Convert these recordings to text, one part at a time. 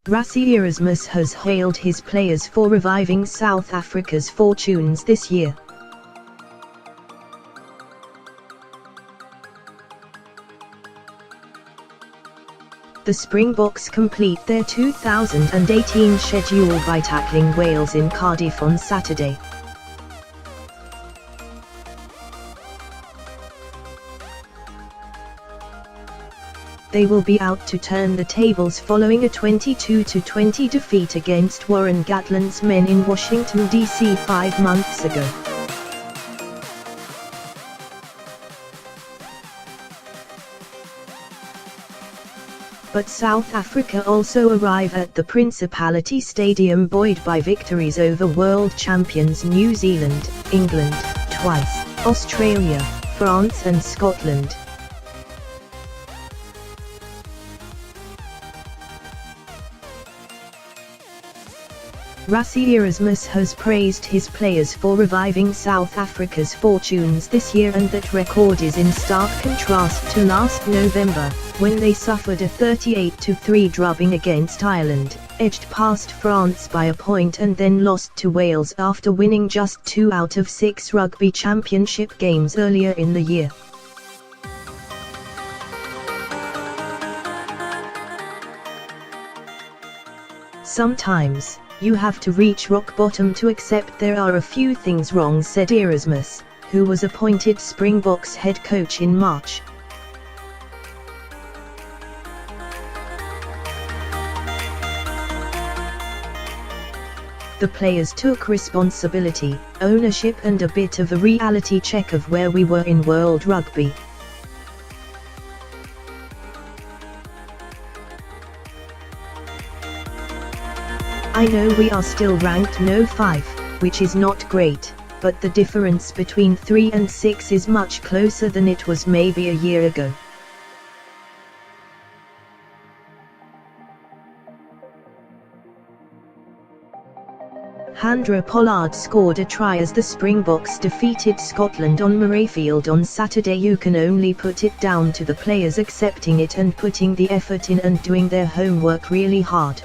Rassie Erasmus has hailed his players for reviving South Africa's fortunes this year. The Springboks complete their 2018 schedule by tackling Wales in Cardiff on Saturday. They will be out to turn the tables following a 22-20 defeat against Warren Gatland's men in Washington, D.C. 5 months ago. But South Africa also arrive at the Principality Stadium buoyed by victories over world champions New Zealand, England, twice, Australia, France and Scotland. Rassie Erasmus has praised his players for reviving South Africa's fortunes this year, and that record is in stark contrast to last November, when they suffered a 38-3 drubbing against Ireland, edged past France by a point and then lost to Wales after winning just 2 out of 6 Rugby Championship games earlier in the year. "Sometimes, you have to reach rock bottom to accept there are a few things wrong," said Erasmus, who was appointed Springboks head coach in March. The players took responsibility, ownership and a bit of a reality check of where we were in World Rugby. "I know we are still ranked No. 5, which is not great, but the difference between 3 and 6 is much closer than it was maybe a year ago." Handre Pollard scored a try as the Springboks defeated Scotland on Murrayfield on Saturday. You can only put it down to the players accepting it and putting the effort in and doing their homework really hard.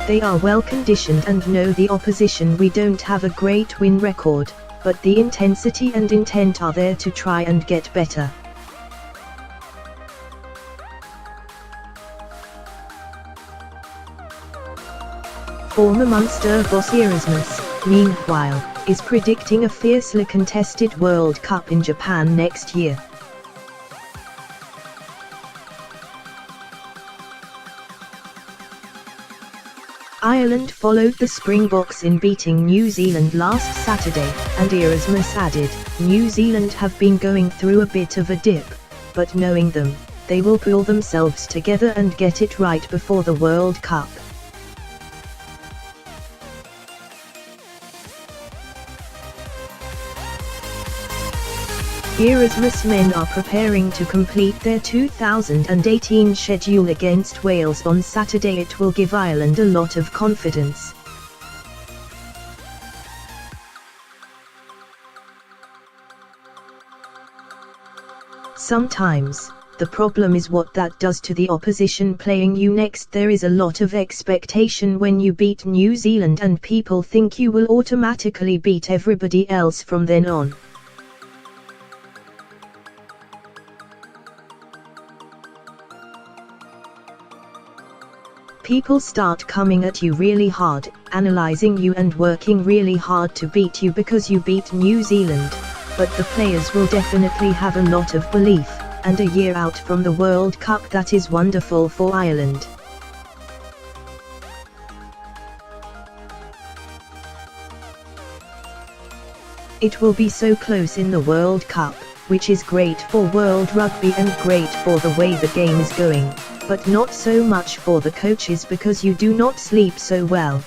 "They are well conditioned and know the opposition. We don't have a great win record, but the intensity and intent are there to try and get better." Former Munster boss Erasmus, meanwhile, is predicting a fiercely contested World Cup in Japan next year. Ireland followed the Springboks in beating New Zealand last Saturday, and Erasmus added, "New Zealand have been going through a bit of a dip, but knowing them, they will pull themselves together and get it right before the World Cup." Erasmus' men are preparing to complete their 2018 schedule against Wales on Saturday. It will give Ireland a lot of confidence. "Sometimes, the problem is what that does to the opposition playing you next. There is a lot of expectation when you beat New Zealand and people think you will automatically beat everybody else from then on. People start coming at you really hard, analysing you and working really hard to beat you because you beat New Zealand, but the players will definitely have a lot of belief, and a year out from the World Cup that is wonderful for Ireland." "It will be so close in the World Cup, which is great for World Rugby and great for the way the game is going, but not so much for the coaches because you do not sleep so well.